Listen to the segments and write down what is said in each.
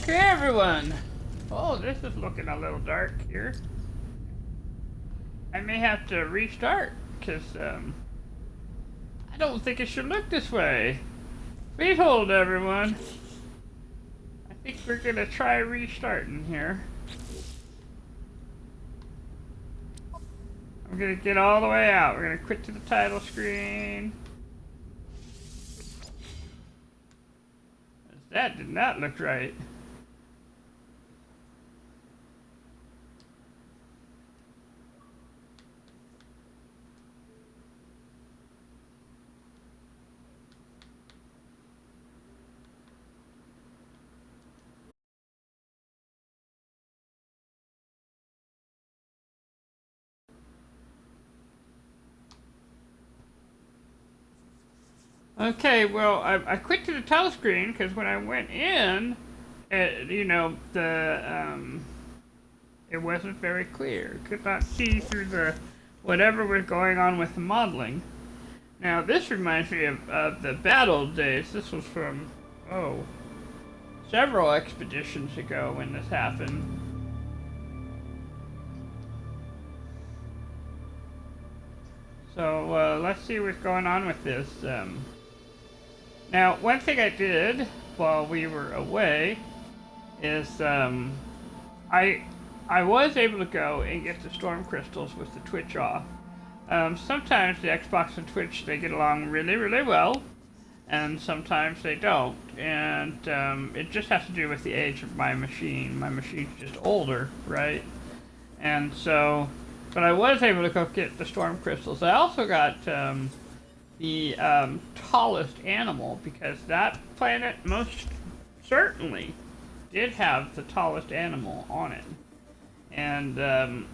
Okay, everyone. Oh, this is looking a little dark here. I may have to restart because I don't think it should look this way. Please hold, everyone. I think we're gonna try restarting here. I'm gonna get all the way out. We're gonna quit to the title screen. That did not look right. Okay, well, I quit to the title screen because when I went in, you know, it wasn't very clear. Could not see through the whatever was going on with the modeling. Now, this reminds me of the battle days. This was from, several expeditions ago when this happened. So, let's see what's going on with this. Now, one thing I did while we were away is I was able to go and get the storm crystals with the Twitch off. Sometimes the Xbox and Twitch, they get along really, really well, and sometimes they don't. And it just has to do with the age of my machine. My machine's just older, right? And so, but I was able to go get the storm crystals. I also got the tallest animal, because that planet most certainly did have the tallest animal on it. And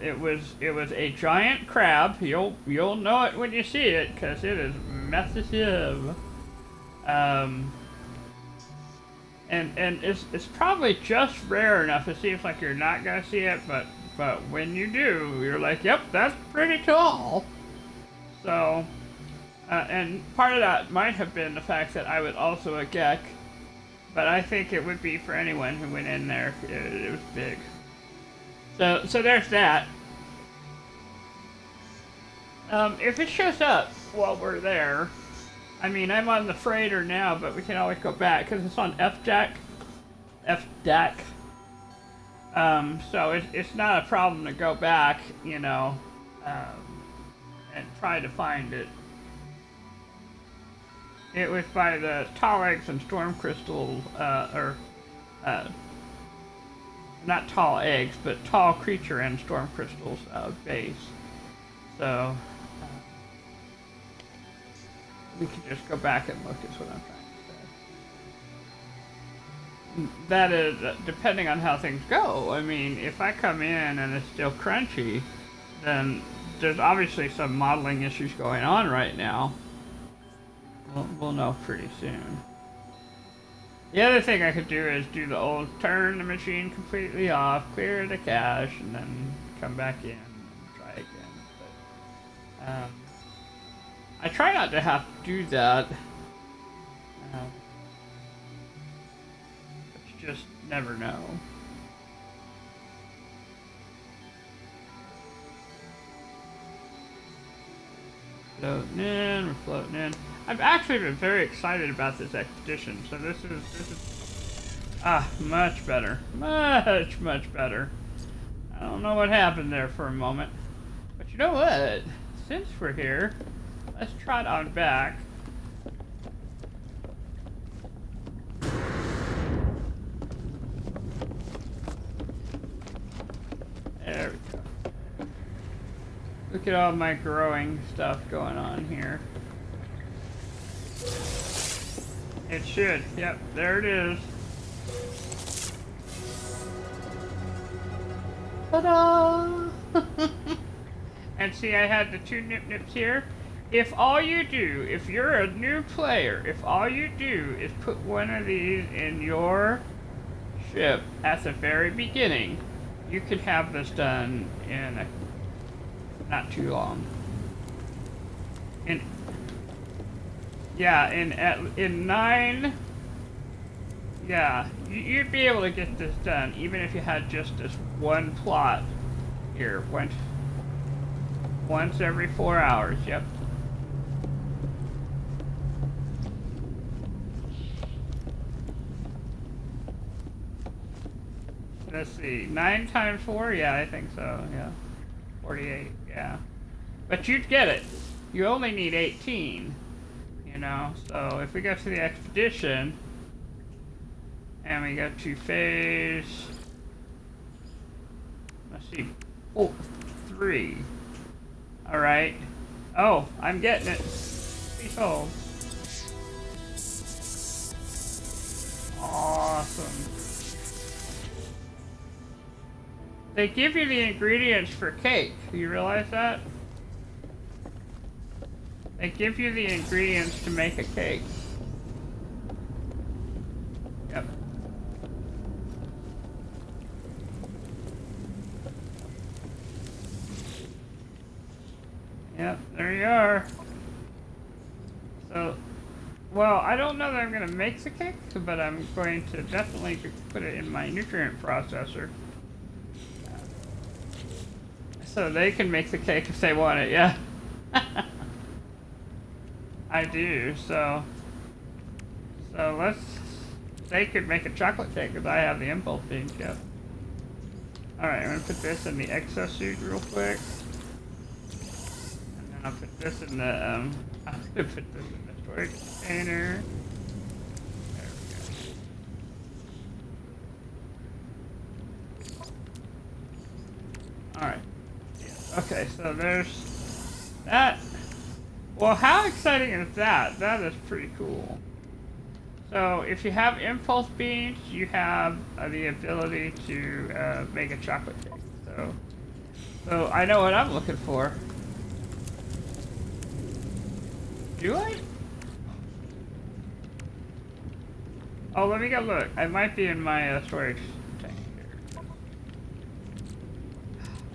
it was a giant crab. You'll know it when you see it, because it is massive. And it's probably just rare enough. It seems like you're not gonna see it, but when you do, you're like, yep, that's pretty tall. So, and part of that might have been the fact that I was also a Gek, but I think it would be for anyone who went in there. It was big. So there's that. If it shows up while we're there, I mean, I'm on the freighter now, but we can always go back because it's on FDAC. So it's not a problem to go back, you know, and try to find it. It was by the tall eggs and storm crystal, not tall eggs, but tall creature and storm crystals base. So we can just go back and look, is what I'm trying to say. That is, depending on how things go. I mean, if I come in and it's still crunchy, then there's obviously some modeling issues going on right now. We'll know pretty soon. The other thing I could do is do the old turn the machine completely off, clear the cache, and then come back in and try again. But I try not to have to do that. But you just never know. Floating in, we're floating in. I've actually been very excited about this expedition, so this is much better. Much better. I don't know what happened there for a moment. But you know what? Since we're here, let's trot on back. There we go. Look at all my growing stuff going on here. It should. Yep, there it is. Ta-da! And see, I had the two nip-nips here. If you're a new player, if all you do is put one of these in your ship at the very beginning, you could have this done in not too long. In Yeah, you'd be able to get this done even if you had just this one plot here. Once every 4 hours. Yep. Let's see. 9 times 4? Yeah, I think so. Yeah. 48. Yeah. But you'd get it. You only need 18. You know, so if we go to the expedition and we go to phase, let's see, 3. All right. Oh, I'm getting it. Please hold. Awesome. They give you the ingredients for cake. Do you realize that? They give you the ingredients to make a cake. Yep. Yep, there you are. So, well, I don't know that I'm going to make the cake, but I'm going to definitely put it in my nutrient processor. So they can make the cake if they want it, yeah. I do, so they could make a chocolate cake because I have the impulse beans, yep. Alright, I'm going to put this in the exosuit real quick. And then I'll put this in the, I'm going to put this in the storage container. There we go. Alright. Yeah. Okay, so there's that. Well, how exciting is that? That is pretty cool. So, if you have impulse beans, you have the ability to make a chocolate cake. So I know what I'm looking for. Do I? Oh, let me go look. I might be in my storage tank here.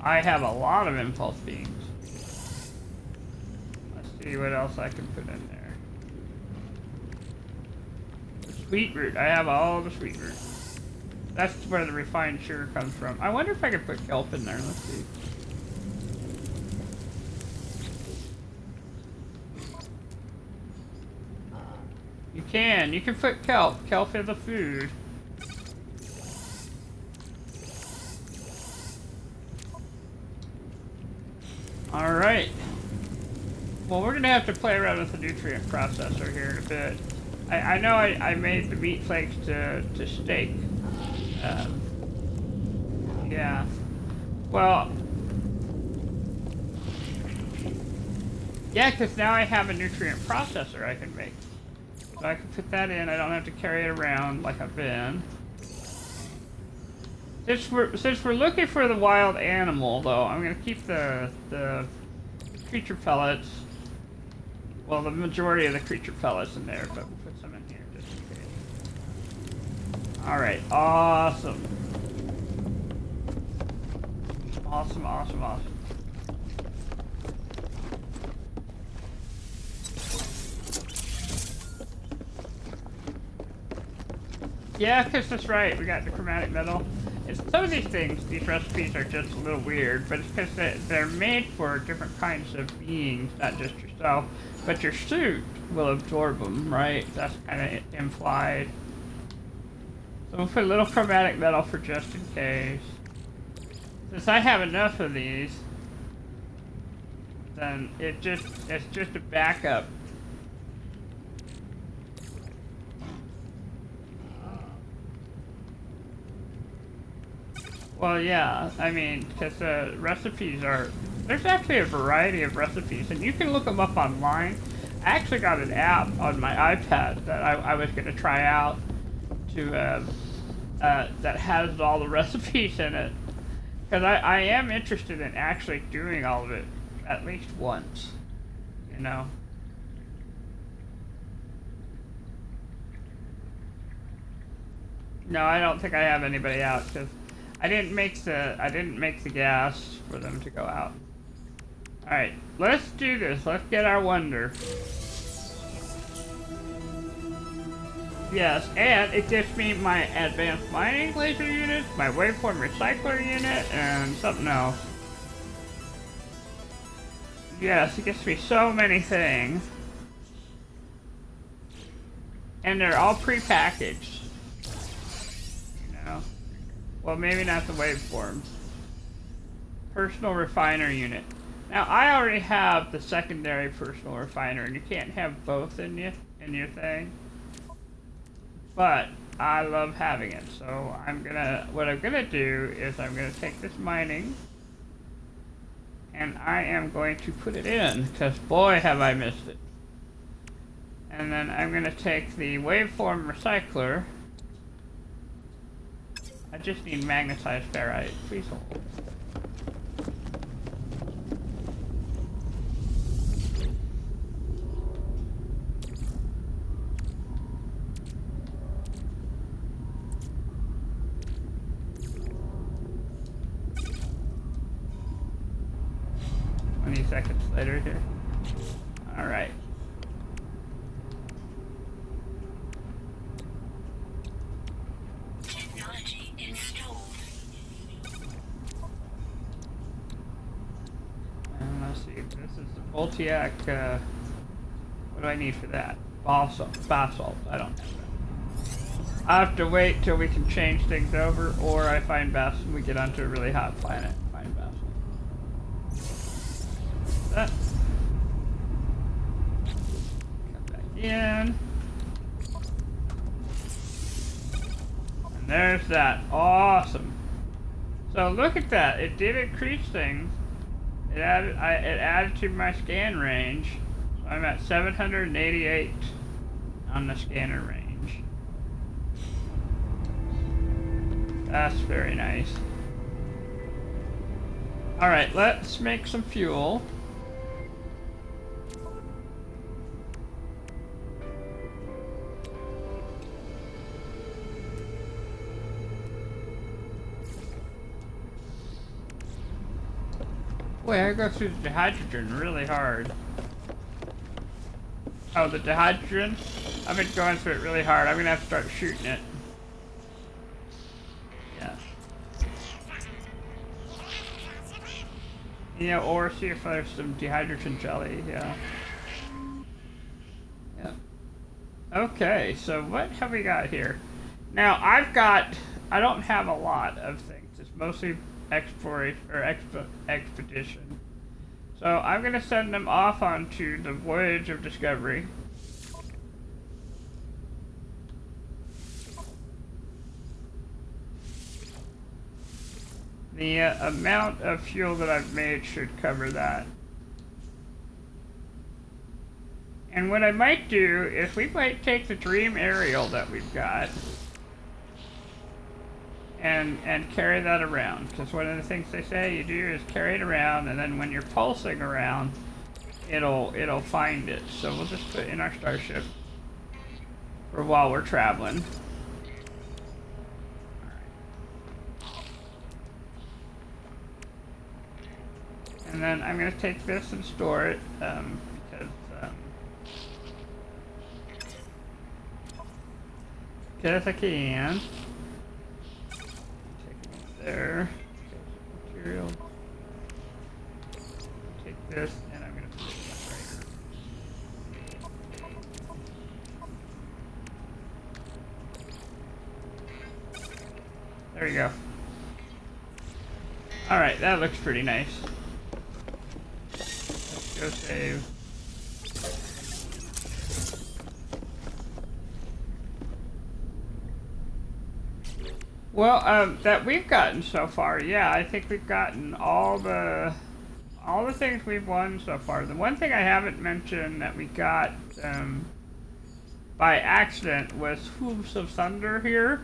I have a lot of impulse beans. See what else I can put in there. The sweet root. I have all the sweet root. That's where the refined sugar comes from. I wonder if I could put kelp in there. Let's see. You can. You can put kelp. Kelp is a food. All right. Well, we're going to have to play around with the nutrient processor here in a bit. I know I made the meat flakes to steak. Yeah. Well, yeah, because now I have a nutrient processor I can make. So I can put that in. I don't have to carry it around like I've been. Since we're looking for the wild animal, though, I'm going to keep the creature pellets. Well, the majority of the creature pellets in there, but we'll put some in here just in case. Alright, awesome. Awesome, awesome, awesome. Yeah, because that's right, we got the chromatic metal. Some of these things, these recipes are just a little weird, but it's because they're made for different kinds of beings, not just yourself. But your suit will absorb them, right? That's kind of implied. So we'll put a little chromatic metal for just in case. Since I have enough of these, then it's just a backup. Well, yeah, I mean, because recipes are, there's actually a variety of recipes, and you can look them up online. I actually got an app on my iPad that I was going to try out to, that has all the recipes in it. Because I am interested in actually doing all of it at least once, you know. No, I don't think I have anybody out, because I didn't make the gas for them to go out. Alright, let's do this. Let's get our wonder. Yes, and it gives me my advanced mining laser unit, my waveform recycler unit, and something else. Yes, it gives me so many things. And they're all pre-packaged. You know? Well, maybe not the waveforms. Personal refiner unit. Now, I already have the secondary personal refiner, and you can't have both in your thing. But I love having it, so what I'm gonna do is I'm gonna take this mining, and I am going to put it in, because boy have I missed it. And then I'm gonna take the waveform recycler. I just need magnetized ferrite. Please hold. Seconds later here. All right. Technology installed. And let's see. This is the Voltiac. What do I need for that? Basalt. I don't have that. I have to wait till we can change things over, or I find basalt. We get onto a really hot planet. Find basalt. That. Come back in. And there's that. Awesome. So look at that. It did increase things. It added to my scan range. So I'm at 788 on the scanner range. That's very nice. Alright, let's make some fuel. Boy, I go through the dehydrogen really hard. Oh, the dehydrogen? I've been going through it really hard. I'm gonna have to start shooting it. Yeah. Yeah, or see if there's some dehydrogen jelly, yeah. Yeah. Okay, so what have we got here? Now, I don't have a lot of things. It's mostly exploration or expedition. So I'm gonna send them off onto the voyage of discovery. The amount of fuel that I've made should cover that. And what I might do is we might take the Dream aerial that we've got and carry that around, because one of the things they say you do is carry it around, and then when you're pulsing around, it'll find it. So we'll just put it in our starship for while we're traveling. And then I'm going to take this and store it, because I can. There. Material. Take this, and I'm going to put it right here. There we go. Alright, that looks pretty nice. Let's go save. Well, that we've gotten so far, yeah, I think we've gotten all the things we've won so far. The one thing I haven't mentioned that we got by accident was Hooves of Thunder here,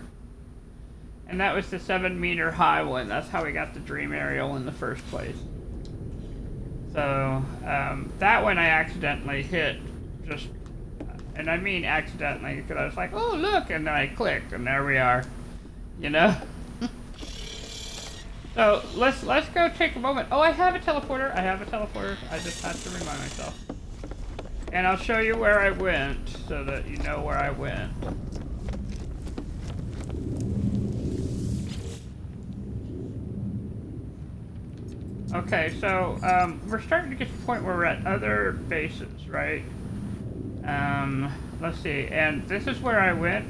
and that was the 7-meter high one. That's how we got the Dream aerial in the first place. So that one I accidentally hit, and I mean accidentally, because I was like, oh look, and then I clicked, and there we are. You know? So let's go take a moment. Oh, I have a teleporter. I just have to remind myself. And I'll show you where I went so that you know where I went. Okay, so we're starting to get to the point where we're at other bases, right? Let's see, and this is where I went.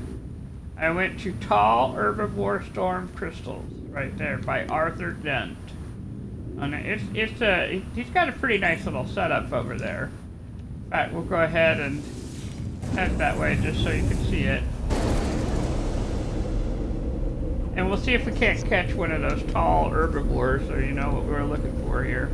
I went to Tall Herbivore Storm Crystals, right there by Arthur Dent. And he's got a pretty nice little setup over there. In fact, we'll go ahead and head that way just so you can see it. And we'll see if we can't catch one of those tall herbivores, so you know what we're looking for here.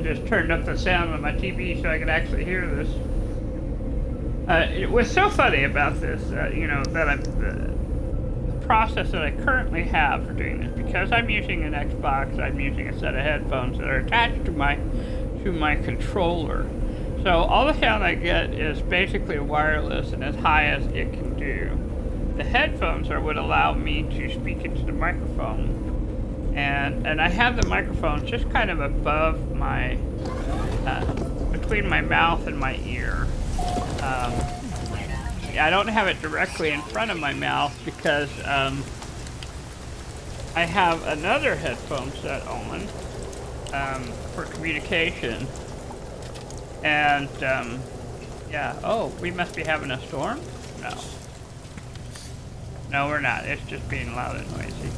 Just turned up the sound on my TV so I could actually hear this. What's so funny about this, you know, that the process that I currently have for doing this, because I'm using an Xbox, I'm using a set of headphones that are attached to my controller. So all the sound I get is basically wireless and as high as it can do. The headphones are what allow me to speak into the microphone. And I have the microphone just kind of above my, between my mouth and my ear. I don't have it directly in front of my mouth because I have another headphone set on for communication. And yeah, oh, we must be having a storm? No. No, we're not. It's just being loud and noisy.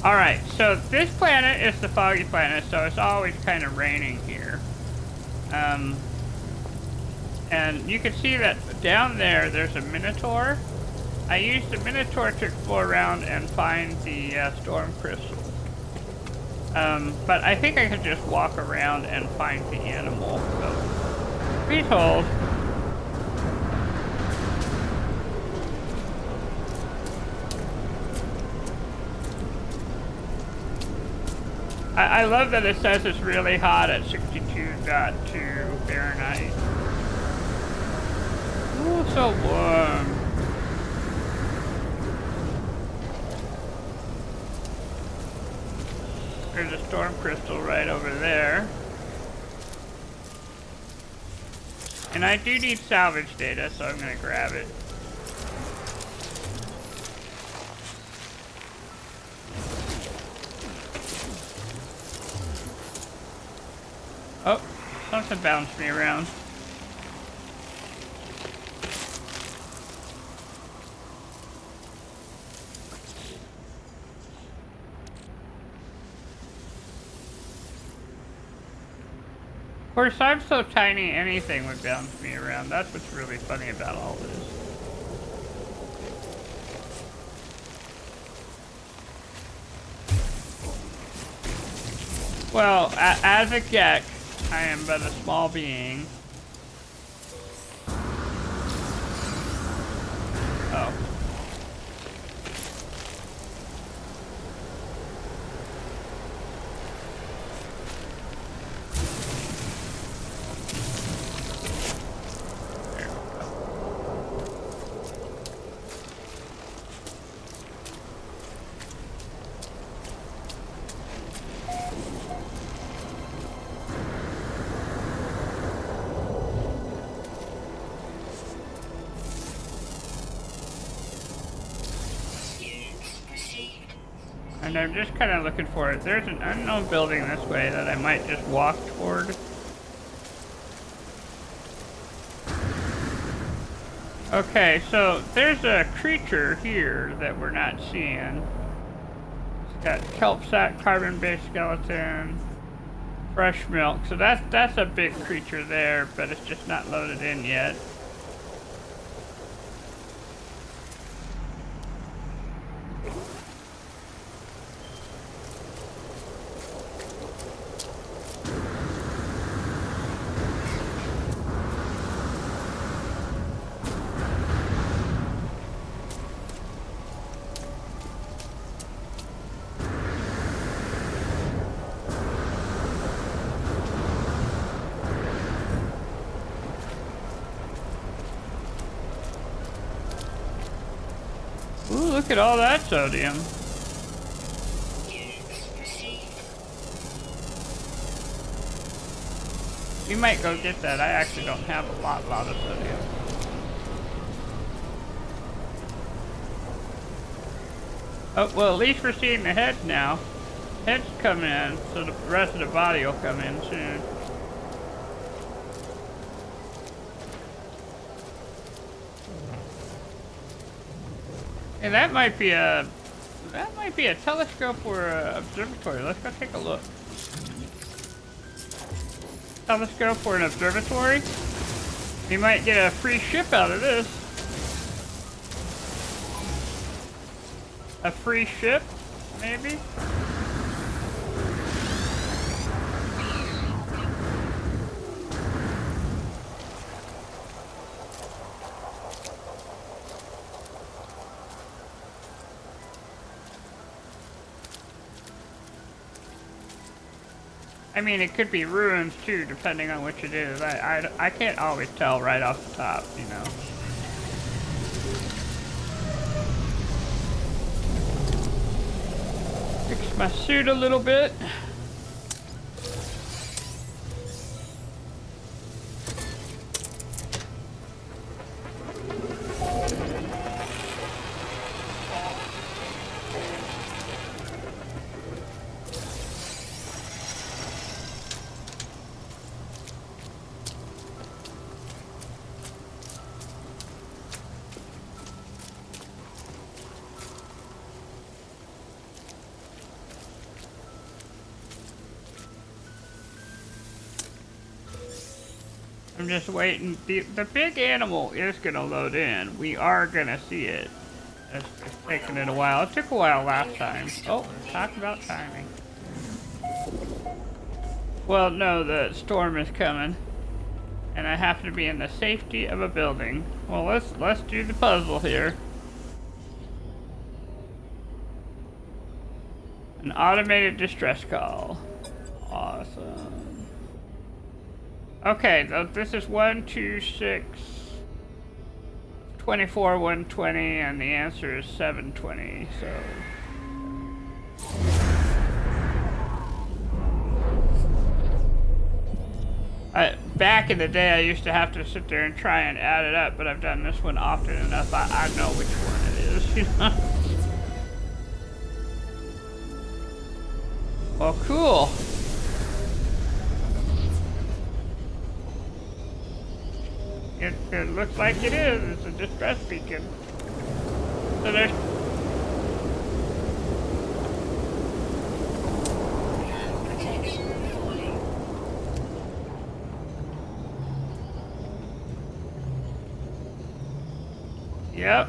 Alright, so this planet is the foggy planet, so it's always kind of raining here. And you can see that down there's a Minotaur. I used the Minotaur to explore around and find the storm crystals. But I think I could just walk around and find the animal, so please hold. I love that it says it's really hot at 62.2 Fahrenheit. Ooh, so warm. There's a storm crystal right over there. And I do need salvage data, so I'm gonna grab it. Oh, something bounced me around. Of course, I'm so tiny, anything would bounce me around. That's what's really funny about all this. Well, as a Gek, I am but a small being. Oh. And I'm just kind of looking for it. There's an unknown building this way that I might just walk toward. Okay, so there's a creature here that we're not seeing. It's got kelp sac, carbon-based skeleton, fresh milk. So that's a big creature there, but it's just not loaded in yet. look at all that sodium. We might go get that. I actually don't have a lot of sodium. Oh, well, at least we're seeing the head now. Head's coming in, so the rest of the body will come in soon. And that might be a telescope or an observatory. Let's go take a look. Telescope or an observatory. We might get a free ship out of this. A free ship, maybe? I mean, it could be ruins too, depending on which it is. I can't always tell right off the top, you know. Fix my suit a little bit. I'm just waiting. The big animal is gonna load in. We are gonna see it. It's taking it a while. It took a while last time. Oh, talk about timing. Well, no, the storm is coming, and I have to be in the safety of a building. Well, let's do the puzzle here. An automated distress call. Awesome. Okay, this is 126 24 120, and the answer is 720. So. Back in the day, I used to have to sit there and try and add it up, but I've done this one often enough. I know which one it is. You know. Well, cool. It looks like it is. It's a distress beacon. So there's... Yep.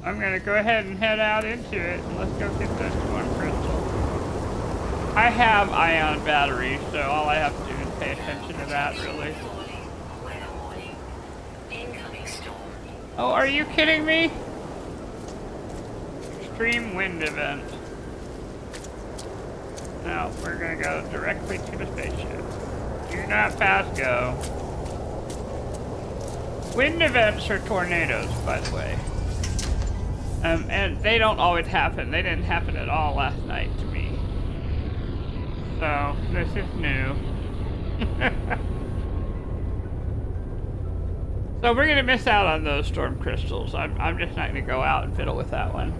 I'm gonna go ahead and head out into it, and let's go get that storm crystal. I have ion batteries, so all I have to do is pay attention to that, really. Oh, are you kidding me? Extreme wind event. No, we're gonna go directly to the spaceship. Do not pass go. Wind events are tornadoes, by the way. And they don't always happen. They didn't happen at all last night to me. So, this is new. So we're gonna miss out on those storm crystals. I'm just not gonna go out and fiddle with that one.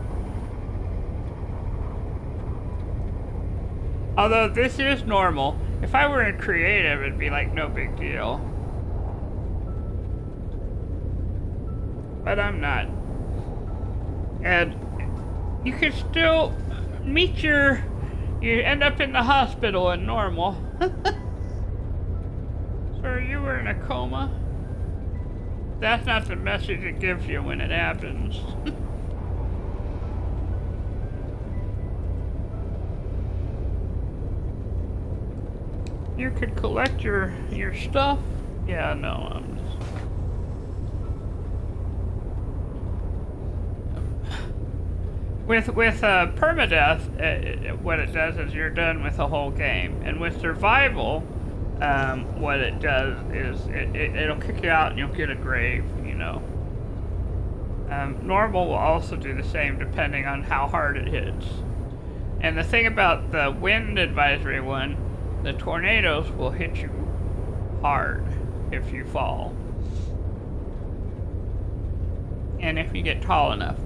Although this is normal. If I were in creative, it'd be like no big deal. But I'm not. And you can still meet you end up in the hospital in normal. Sir, you were in a coma? That's not the message it gives you when it happens. You could collect your stuff. Yeah, no, I'm just... With permadeath, what it does is you're done with the whole game. And with survival, what it does is it'll kick you out and you'll get a grave, you know. Normal will also do the same depending on how hard it hits. And the thing about the wind advisory one, the tornadoes will hit you hard if you fall. And if you get tall enough.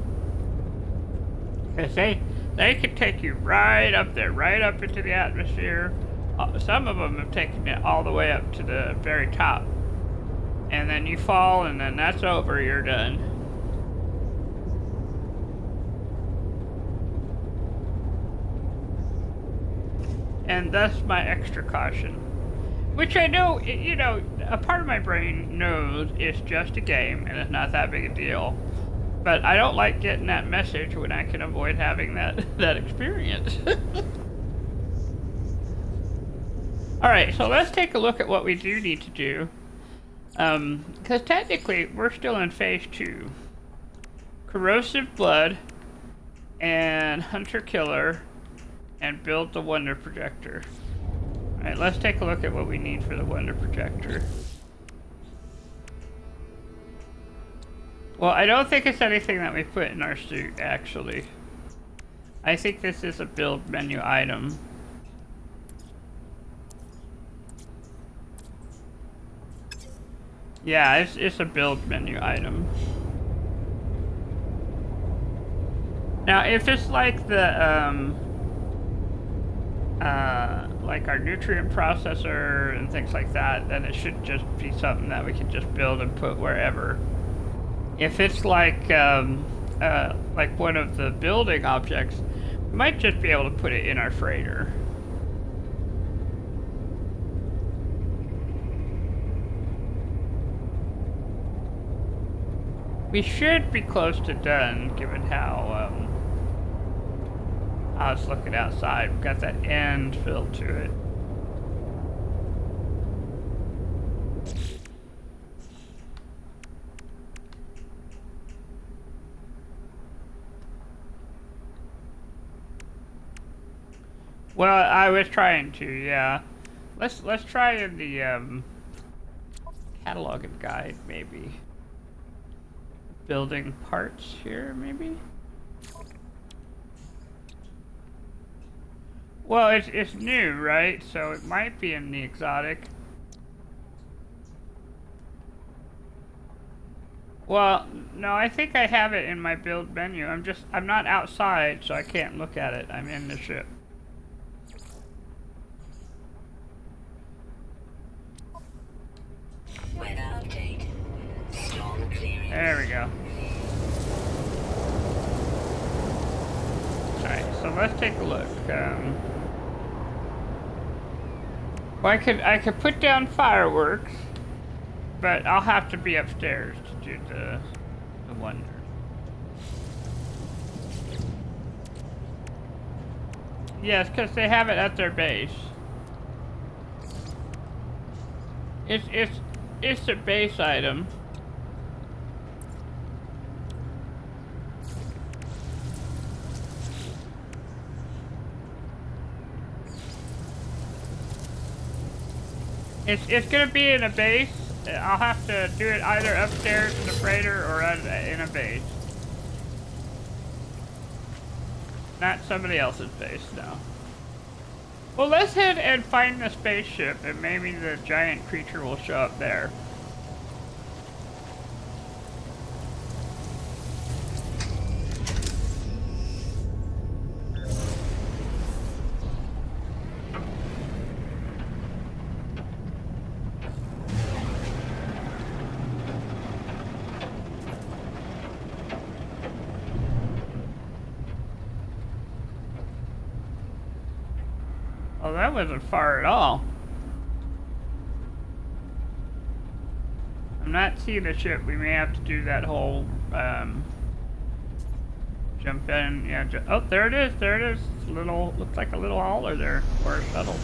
Because they can take you right up there, right up into the atmosphere. Some of them have taken it all the way up to the very top. And then you fall, and then that's over, you're done. And thus my extra caution. Which I know, you know, a part of my brain knows it's just a game and it's not that big a deal. But I don't like getting that message when I can avoid having that experience. Alright, so let's take a look at what we do need to do. Because technically, we're still in phase 2. Corrosive blood, and hunter-killer, and build the wonder projector. Alright, let's take a look at what we need for the wonder projector. Well, I don't think it's anything that we put in our suit, actually. I think this is a build menu item. Yeah, it's a build menu item. Now, if it's like the, like our nutrient processor and things like that, then it should just be something that we can just build and put wherever. If it's like one of the building objects, we might just be able to put it in our freighter. We should be close to done, given how I was looking outside. We've got that end filled to it. Well, I was trying to, yeah. Let's try in the catalog and guide, maybe. Building parts here, maybe? Well, it's new, right? So it might be in the exotic. Well, no, I think I have it in my build menu. I'm not outside, so I can't look at it. I'm in the ship. Weather update. Storm clearing. There we go. Alright, so let's take a look. Well, I could put down fireworks, but I'll have to be upstairs to do the wonder. Yes, because they have it at their base. It's a base item. It's gonna be in a base. I'll have to do it either upstairs in the freighter or in a base. Not somebody else's base, no. Well, let's head and find the spaceship, and maybe the giant creature will show up there. Oh, that wasn't far at all. I'm not seeing the ship. We may have to do that whole, jump in. Yeah, oh, there it is. There it is. It's a little, looks like a little hauler there, or a shuttle.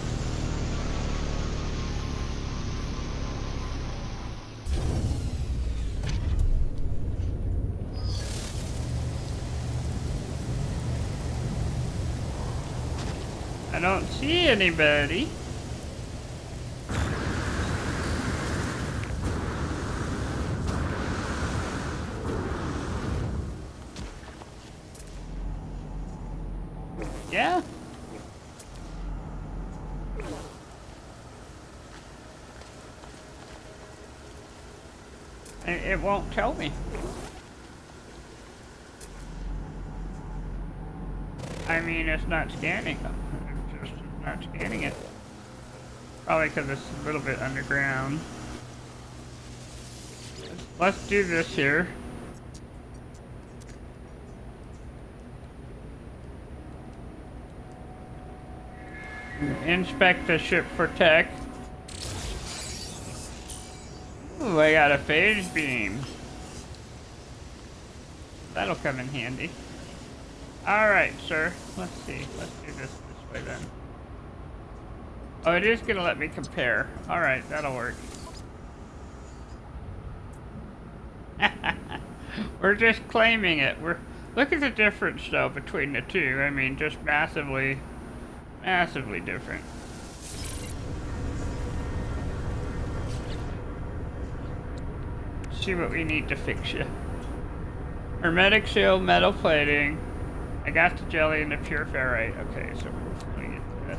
I don't see anybody. it won't tell me. I mean, it's not scanning them. It's just not scanning it. Probably because it's a little bit underground. Let's do this here. Inspect the ship for tech. Ooh, I got a phase beam. That'll come in handy. Alright, sir. Let's see. Let's do this way then. Oh, it is gonna let me compare. Alright, that'll work. We're just claiming it. Look at the difference though between the two. I mean, just massively different. See what we need to fix you. Hermetic seal, metal plating. I got the jelly and the pure ferrite. Okay, so we're gonna get that.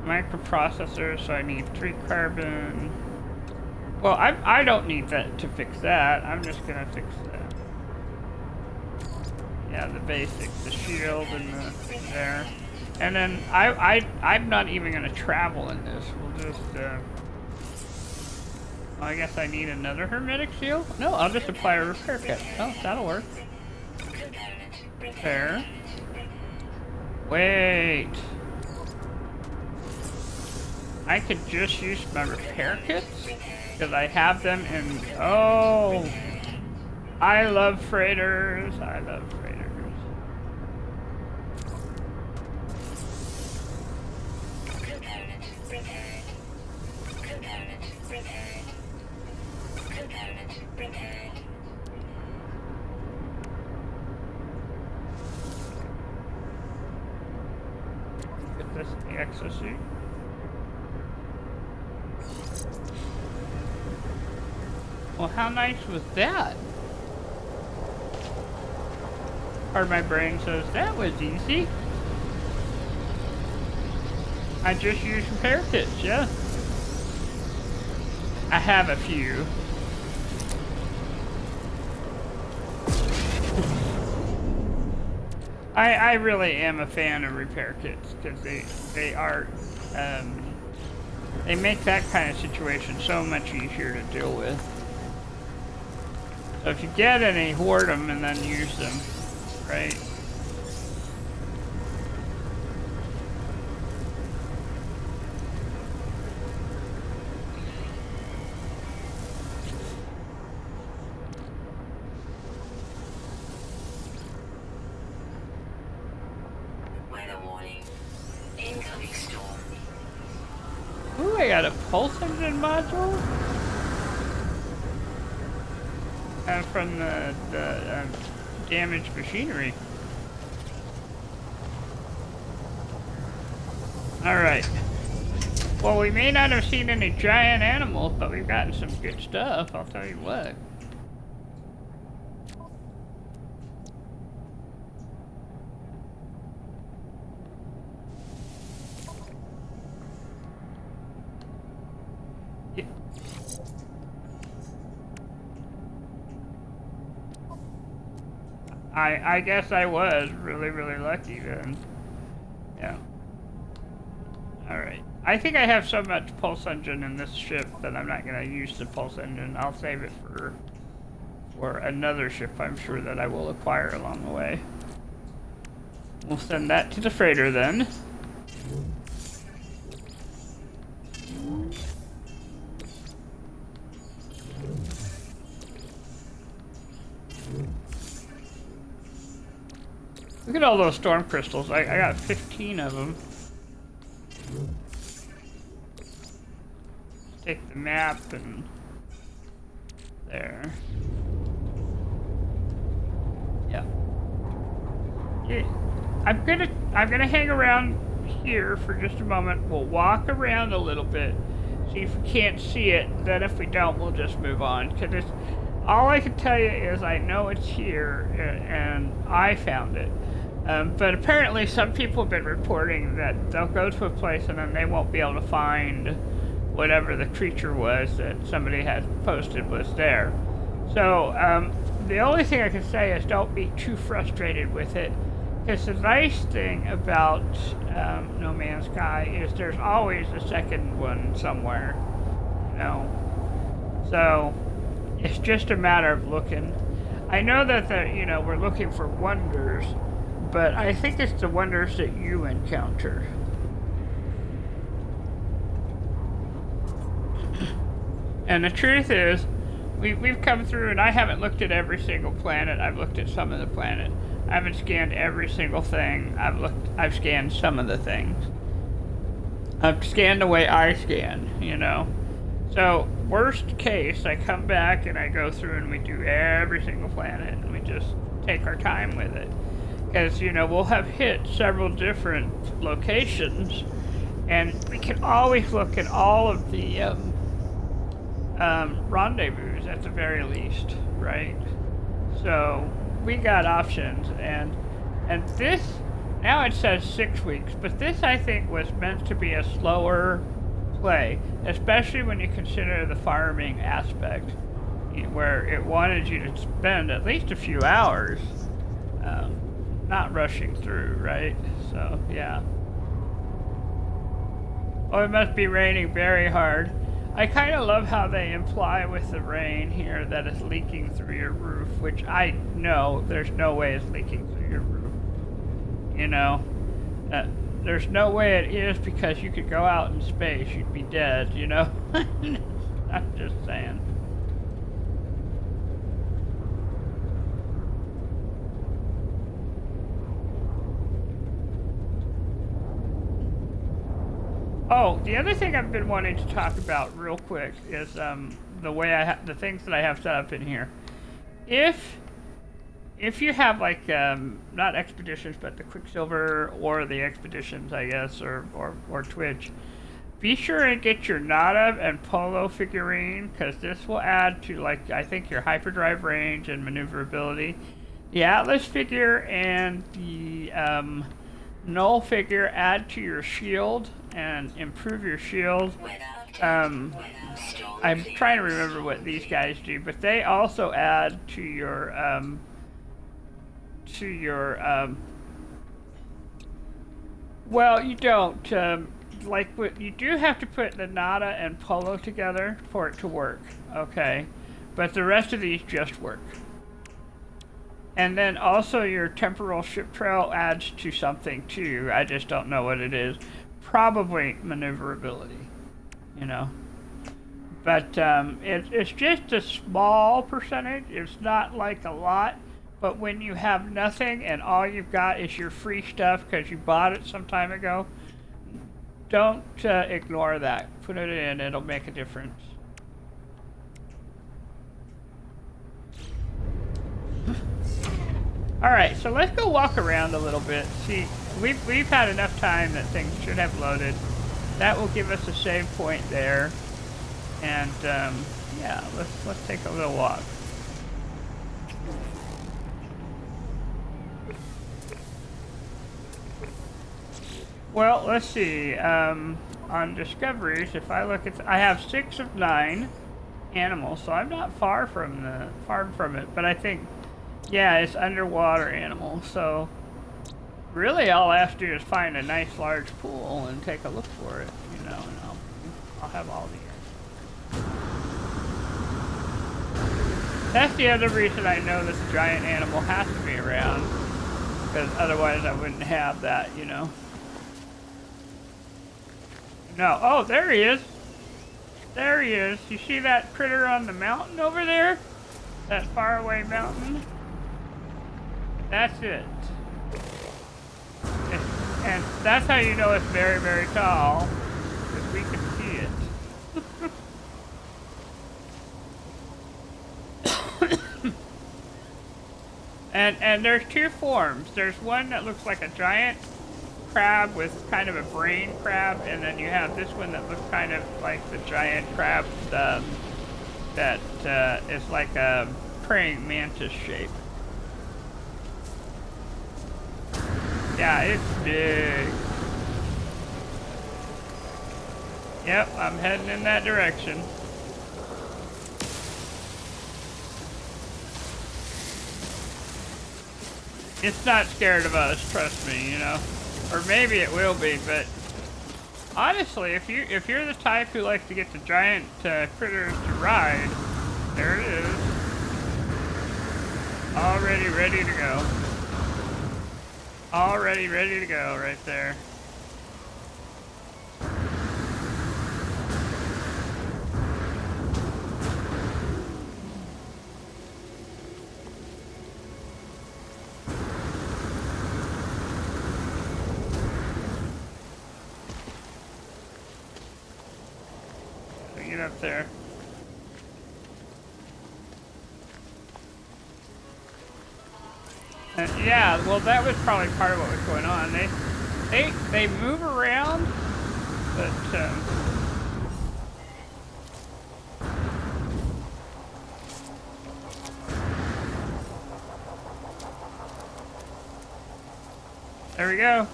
Microprocessor, so I need 3 carbon. Well, I don't need that to fix that. I'm just gonna fix that. Yeah, the basics, the shield and the thing there. And then I'm not even gonna travel in this. We'll just oh, I guess I need another hermetic seal? No, I'll just apply a repair kit. Oh, that'll work. Repair. Wait. I could just use my repair kits? Because I have them in... Oh! I love freighters. I love freighters. Get this in the exosuit. Well, how nice was that? Part of my brain says that was easy. I just used repair kits, yeah. I have a few. I really am a fan of repair kits because they are they make that kind of situation so much easier to deal with. So if you get any, hoard them and then use them, right? Weather warning. Incoming storm. Ooh, I got a pulse engine module? From the damaged machinery. Alright. Well, we may not have seen any giant animals, but we've gotten some good stuff, I'll tell you what. Yeah. I guess I was really lucky then. Yeah. Alright. I think I have so much pulse engine in this ship that I'm not gonna use the pulse engine. I'll save it for another ship I'm sure that I will acquire along the way. We'll send that to the freighter then. Look at all those storm crystals. I got 15 of them. Take the map and there. Yeah. Yeah. I'm gonna hang around here for just a moment. We'll walk around a little bit, see if we can't see it. Then if we don't, we'll just move on. Cause it's all I can tell you is I know it's here and I found it. But apparently some people have been reporting that they'll go to a place and then they won't be able to find whatever the creature was that somebody had posted was there. So the only thing I can say is don't be too frustrated with it. Because the nice thing about No Man's Sky is there's always a second one somewhere, you know. So it's just a matter of looking. I know that we're looking for wonders, but I think it's the wonders that you encounter. And the truth is, we've come through, and I haven't looked at every single planet. I've looked at some of the planet. I haven't scanned every single thing. I've scanned some of the things. I've scanned the way I scan, you know. So, worst case, I come back and I go through and we do every single planet and we just take our time with it. Because, we'll have hit several different locations and we can always look at all of the rendezvous at the very least, right? So, we got options, and this, now it says 6 weeks, but this I think was meant to be a slower play, especially when you consider the farming aspect, where it wanted you to spend at least a few hours not rushing through, right? So, yeah. Oh, it must be raining very hard. I kind of love how they imply with the rain here that it's leaking through your roof, which I know there's no way it's leaking through your roof. There's no way it is because you could go out in space, you'd be dead, I'm just saying. Oh, the other thing I've been wanting to talk about real quick is the way the things that I have set up in here. If you have like not expeditions, but the Quicksilver or the expeditions, I guess, or Twitch, be sure and get your Nada and Polo figurine because this will add to I think your hyperdrive range and maneuverability. The Atlas figure and the Null figure add to your shield and improve your shield. I'm trying to remember what these guys do, but they also add to your well, you don't you do have to put the Nada and Polo together for it to work, okay? But the rest of these just work. And then also your temporal ship trail adds to something too. I just don't know what it is. Probably maneuverability, But it's just a small percentage. It's not like a lot. But when you have nothing and all you've got is your free stuff because you bought it some time ago, don't ignore that. Put it in. It'll make a difference. All right, so let's go walk around a little bit. See, we've had enough time that things should have loaded. That will give us a save point there, and yeah, let's take a little walk. Well, let's see. On discoveries, if I look at, I have 6 of 9 animals, so I'm not far from it. But I think, yeah, it's underwater animals. So really, all I have to do is find a nice large pool and take a look for it, and I'll have all the answers. That's the other reason I know this giant animal has to be around, because otherwise I wouldn't have that, No. Oh, there he is. There he is. You see that critter on the mountain over there? That faraway mountain? That's it. And that's how you know it's very, very tall, because we can see it. And there's 2 forms. There's one that looks like a giant crab with kind of a brain crab, and then you have this one that looks kind of like the giant crab that is like a praying mantis shape. Yeah, it's big. Yep, I'm heading in that direction. It's not scared of us, trust me, you know. Or maybe it will be, but honestly, if you're the type who likes to get the giant critters to ride, there it is. Already ready to go. Already ready to go right there. Get up there. Yeah, well, that was probably part of what was going on. They move around, but there we go.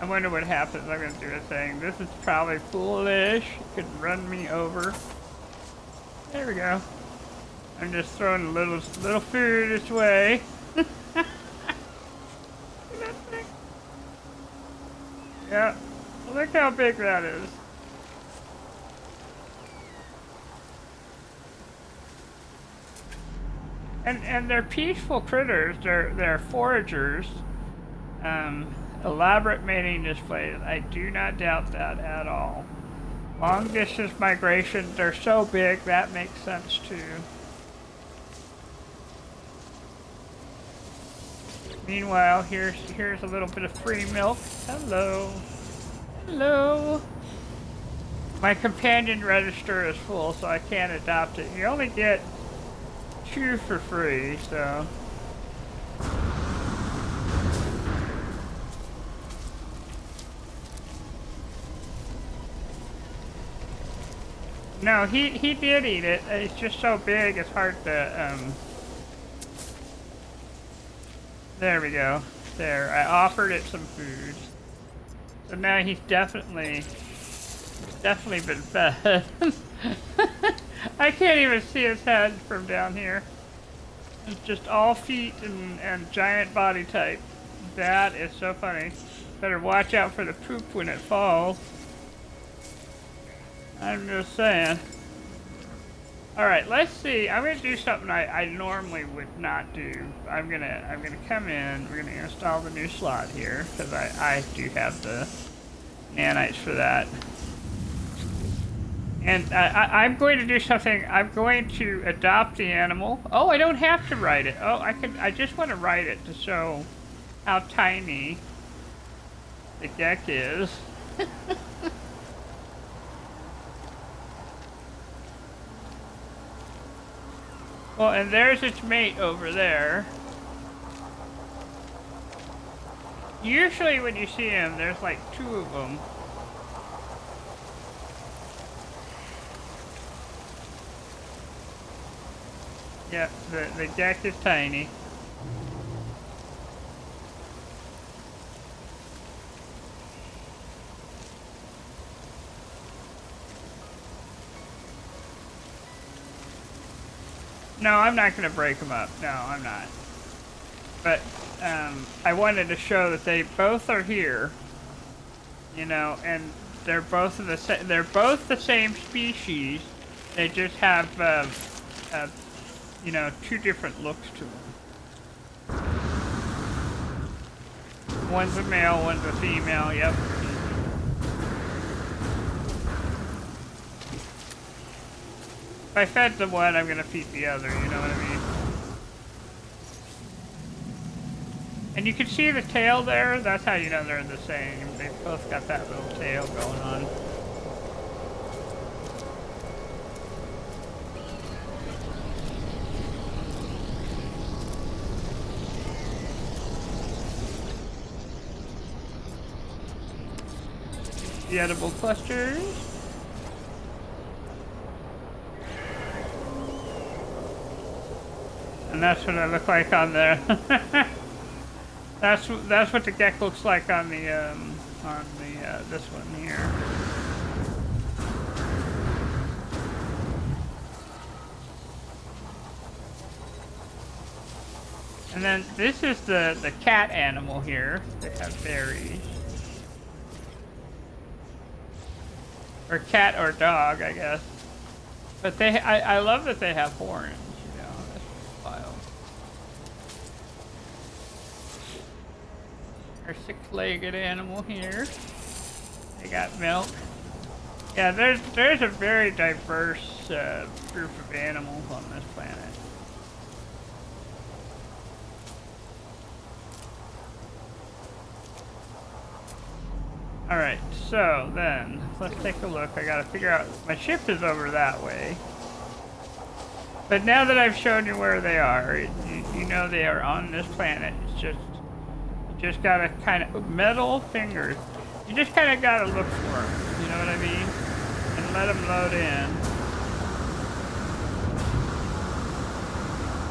I wonder what happens. I'm gonna do a thing. This is probably foolish. It could run me over. There we go. I'm just throwing a little food this way. Yeah. Look how big that is. And they're peaceful critters. They're foragers. Elaborate mating displays. I do not doubt that at all. Long distance migration, they're so big, that makes sense too. Meanwhile, here's a little bit of free milk. Hello. Hello. My companion register is full, so I can't adopt it. You only get 2 for free, so. No, he did eat it. It's just so big, it's hard to, There we go. There, I offered it some food. So now he's definitely been fed. I can't even see his head from down here. It's just all feet and giant body type. That is so funny. Better watch out for the poop when it falls. I'm just saying. Alright, let's see. I'm gonna do something I normally would not do. I'm gonna come in, we're gonna install the new slot here, because I do have the nanites for that. And I'm going to do something. I'm going to adopt the animal. Oh, I don't have to write it. Oh, I just want to write it to show how tiny the geck is. Well, and there's its mate over there. Usually when you see him, there's like 2 of them. Yep, the geck is tiny. No, I'm not going to break them up. No, I'm not. But I wanted to show that they both are here, you know, and they're both the same species. They just have, you know, 2 different looks to them. One's a male, one's a female. Yep. If I fed the one, I'm gonna feed the other, you know what I mean? And you can see the tail there, that's how you know they're the same. They've both got that little tail going on. The edible clusters. And that's what I look like on the. that's what the gecko looks like on the this one here. And then this is the cat animal here. They have berries. Or cat or dog, I guess. But I love that they have horns, you know, that's wild. Our six-legged animal here. They got milk. Yeah, there's a very diverse group of animals on this planet. Alright, so then, let's take a look. I gotta figure out, my ship is over that way. But now that I've shown you where they are, you know they are on this planet. It's just, you just gotta kind of, metal fingers. You just kind of gotta look for them, you know what I mean? And let them load in.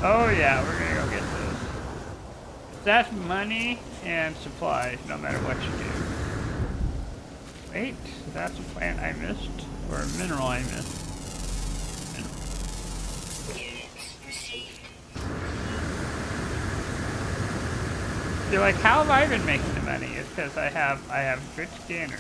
Oh yeah, we're gonna go get this. That's money and supplies, no matter what you do. Wait, that's a plant I missed, or a mineral I missed. You're like, how have I been making the money? It's because I have good scanners.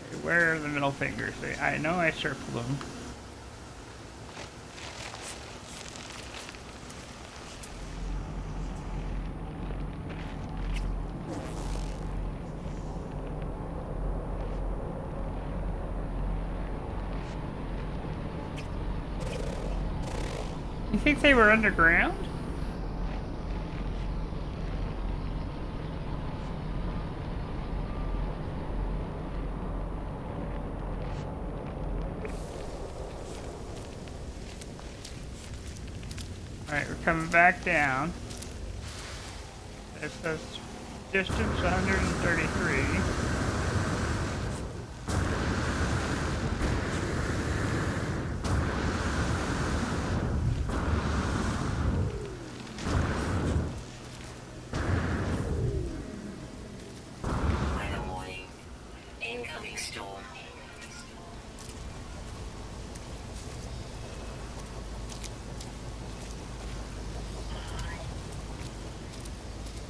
Okay, where are the middle fingers? I know I circled them. You think they were underground? Alright, we're coming back down. It says distance 133.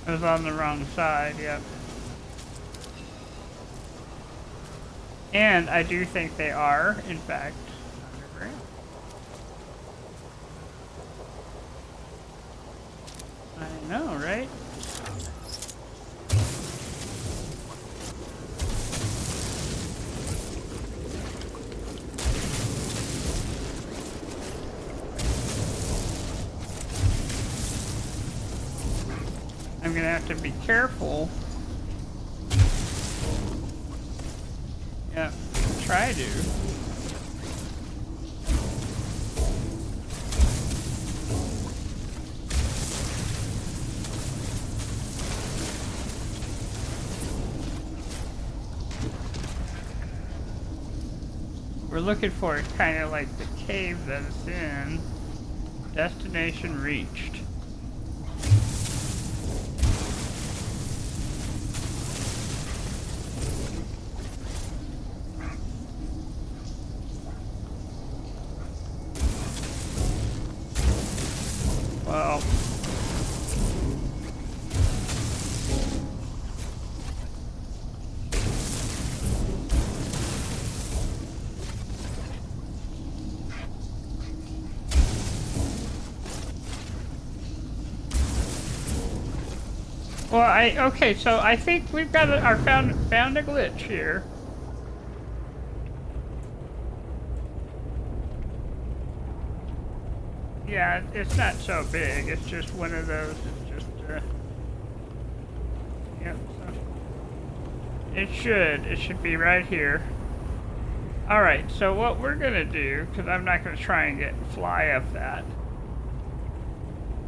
I was on the wrong side, yep. And I do think they are, in fact, underground. I know, right? I'm gonna have to be careful. Yeah, try to. We're looking for it kind of like the cave that it's in. Destination reached. Well, okay, so I think we've got found a glitch here. Yeah, it's not so big. It's just one of those. It's just, yep. So it should be right here. All right. So what we're gonna do, because I'm not gonna try and fly up that,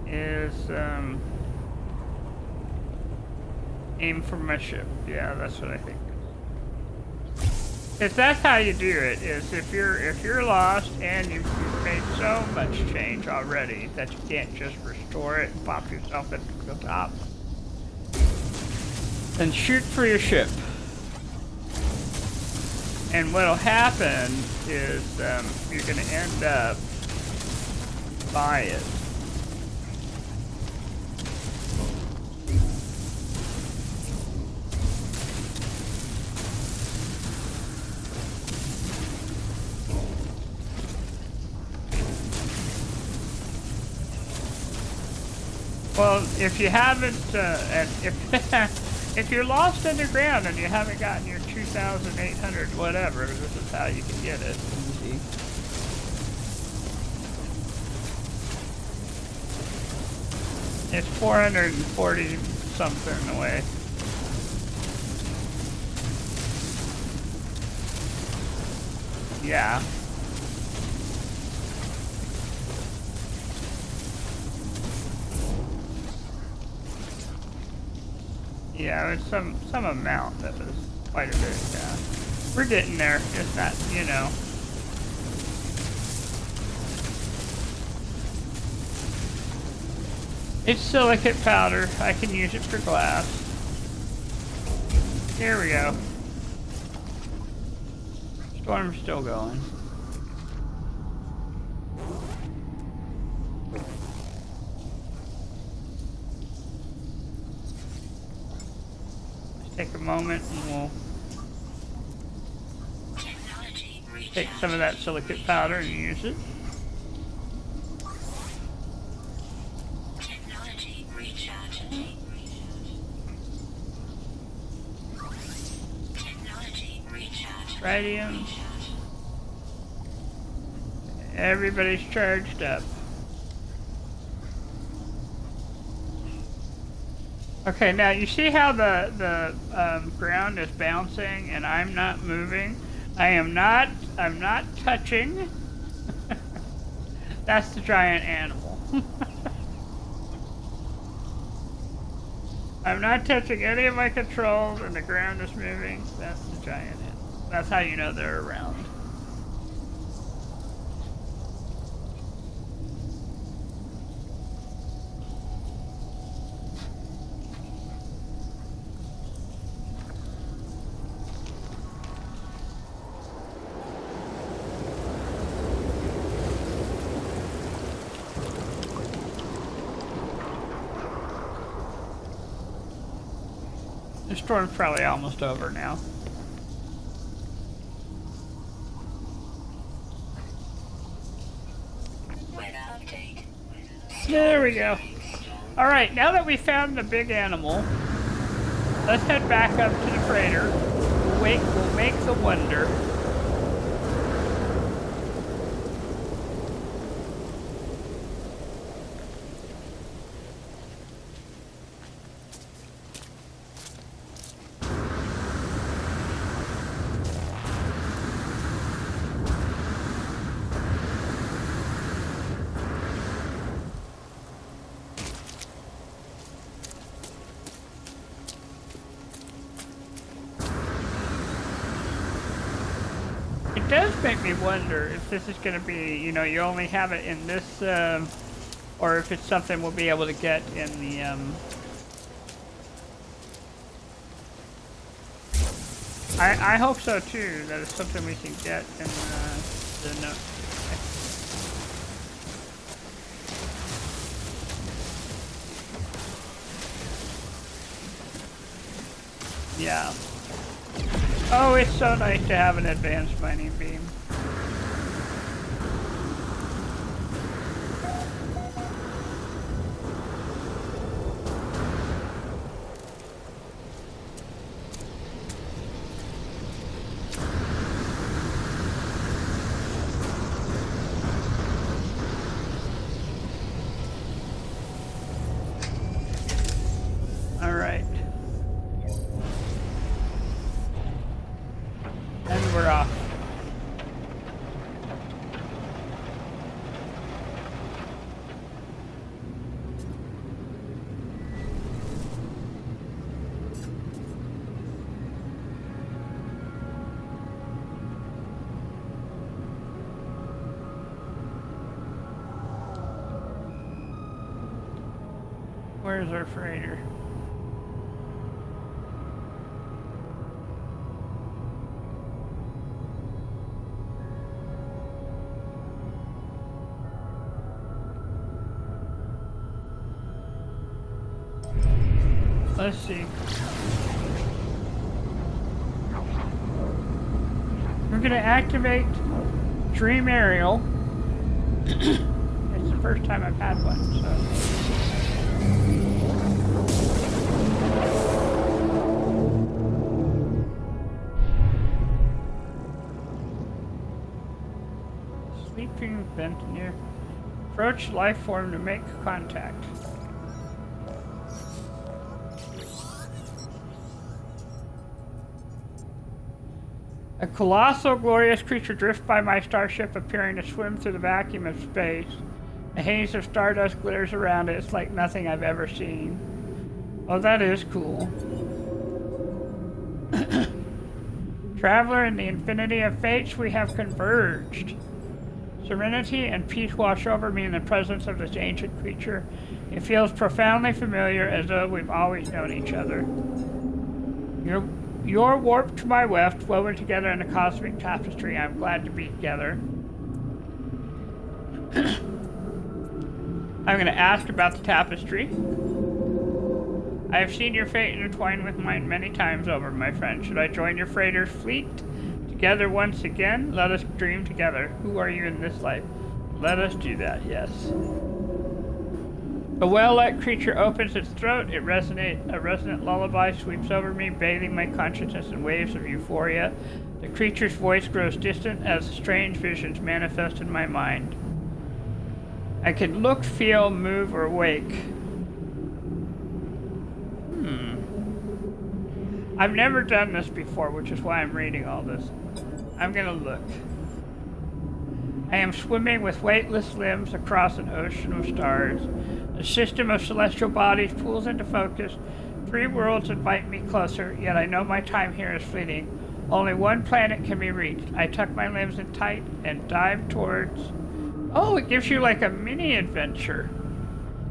is Aim for my ship. Yeah, that's what I think. If that's how you do it, is if you're lost and you've made so much change already that you can't just restore it and pop yourself into the top, then shoot for your ship. And what'll happen is you're going to end up by it. Well, if you haven't, if you're lost underground and you haven't gotten your 2,800 whatever, this is how you can get it. Easy. It's 440 something away. Yeah. Yeah, it's some amount that was quite a bit, yeah. We're getting there, just not, you know. It's silicate powder. I can use it for glass. Here we go. Storm's still going. Take a moment and we'll take some of that silicate powder and use it. Radium. Everybody's charged up. Okay, now you see how the ground is bouncing and I'm not moving? I'm not touching. That's the giant animal. I'm not touching any of my controls and the ground is moving. That's the giant animal. That's how you know they're around. The storm's probably almost over now. There we go. Alright, now that we found the big animal, let's head back up to the freighter. We'll make the wonder. It does make me wonder if this is going to be, you know, you only have it in this, or if it's something we'll be able to get in the, I hope so too, that it's something we can get in the note. Yeah. Oh, it's so nice to have an advanced mining beam. All right. And we're off. Where's our freighter? Let's see. We're gonna activate Dream Aerial. It's the first time I've had one, so. Sleeping Ventineer. Approach life form to make contact. A colossal, glorious creature drifts by my starship, appearing to swim through the vacuum of space. A haze of stardust glitters around it. It's like nothing I've ever seen. Oh, that is cool. Traveler, in the infinity of fates, we have converged. Serenity and peace wash over me in the presence of this ancient creature. It feels profoundly familiar, as though we've always known each other. You're warped to my weft, woven together in a cosmic tapestry. I'm glad to be together. I'm going to ask about the tapestry. I have seen your fate intertwined with mine many times over, my friend. Should I join your freighter's fleet? Together once again? Let us dream together. Who are you in this life? Let us do that, yes. A well-let creature opens its throat. A resonant lullaby sweeps over me, bathing my consciousness in waves of euphoria. The creature's voice grows distant as strange visions manifest in my mind. I can look, feel, move, or wake. I've never done this before, which is why I'm reading all this. I'm gonna look. I am swimming with weightless limbs across an ocean of stars. A system of celestial bodies pulls into focus. 3 worlds invite me closer, yet I know my time here is fleeting. Only one planet can be reached. I tuck my limbs in tight and dive towards... Oh, it gives you like a mini adventure.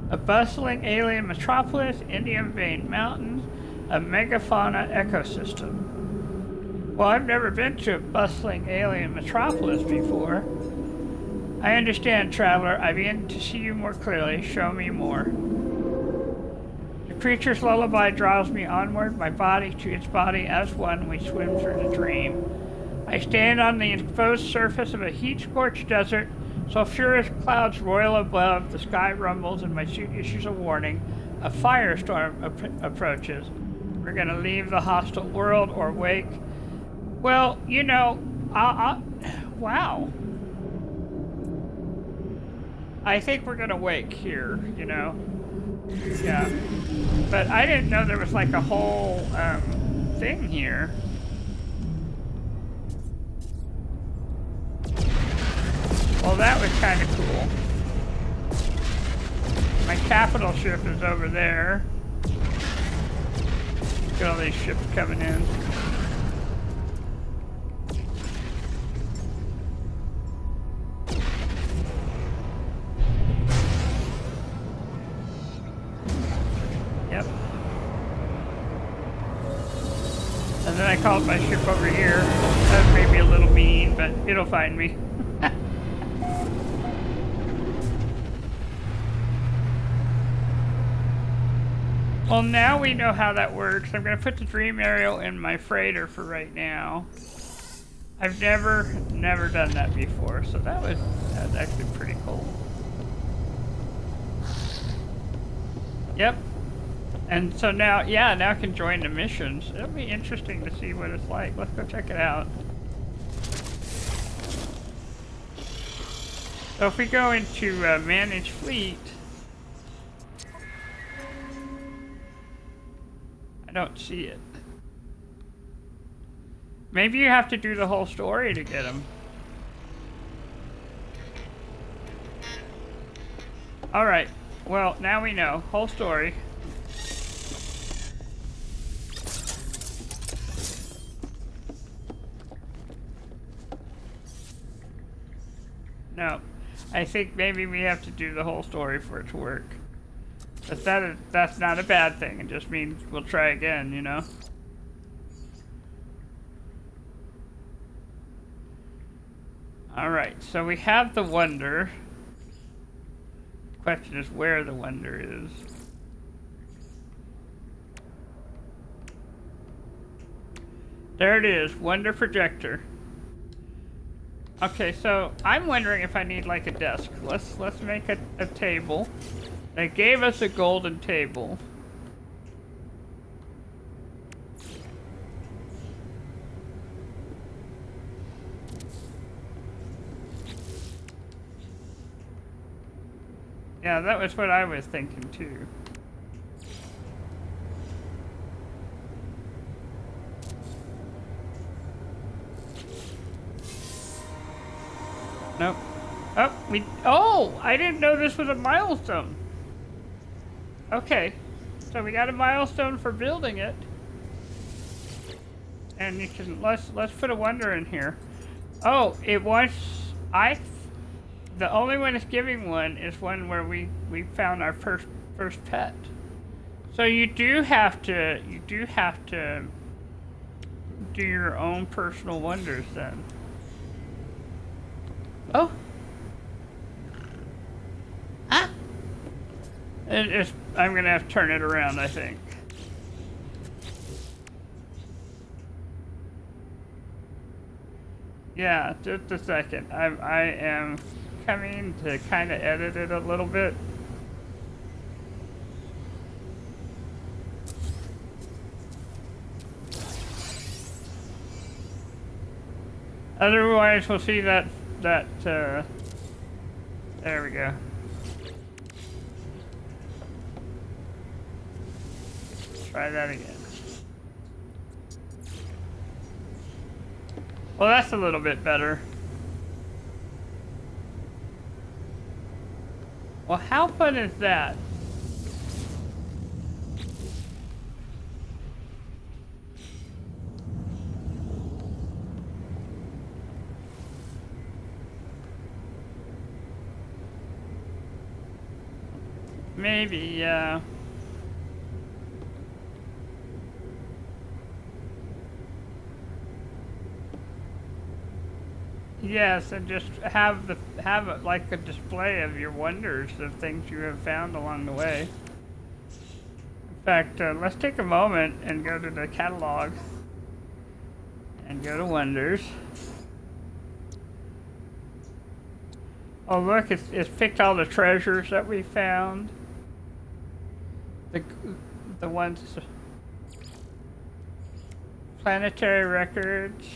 A bustling alien metropolis, Indian veined mountains, a megafauna ecosystem. Well, I've never been to a bustling alien metropolis before. I understand, traveler. I begin to see you more clearly. Show me more. The creature's lullaby draws me onward, my body to its body as one. We swim through the dream. I stand on the exposed surface of a heat-scorched desert. Sulphurous clouds roil above. The sky rumbles and my suit issues a warning. A firestorm approaches. We're going to leave the hostile world or wake. Well, you know, wow. I think we're gonna wake here, you know? Yeah. But I didn't know there was like a whole, thing here. Well, that was kind of cool. My capital ship is over there. Got all these ships coming in. Yep. And then I called my ship over here. That was maybe a little mean, but it'll find me. Well, now we know how that works. I'm going to put the Dream Aerial in my freighter for right now. I've never done that before, so that's actually pretty cool. Yep. And so now, yeah, now I can join the missions. It'll be interesting to see what it's like. Let's go check it out. So if we go into Manage Fleet, I don't see it. Maybe you have to do the whole story to get them. Alright, well, now we know. Whole story. No, I think maybe we have to do the whole story for it to work. But that's not a bad thing. It just means we'll try again, you know? Alright, so we have the wonder. The question is where the wonder is. There it is, wonder projector. Okay, so I'm wondering if I need like a desk. Let's make a table. They gave us a golden table. Yeah, that was what I was thinking too. Nope. Oh, I didn't know this was a milestone. Okay, so we got a milestone for building it. And you can, let's put a wonder in here. Oh, it wants, the only one it's giving one is one where we found our first pet. So you do have to do your own personal wonders then. Oh. Ah. I'm gonna have to turn it around, I think. Yeah, just a second. I am coming to kind of edit it a little bit. Otherwise, we'll see that there we go. Try that again. Well, that's a little bit better. Well, how fun is that? Maybe, yes, and just have it like a display of your wonders of things you have found along the way. In fact, let's take a moment and go to the catalog and go to wonders. Oh look, it's picked all the treasures that we found. The ones, planetary records.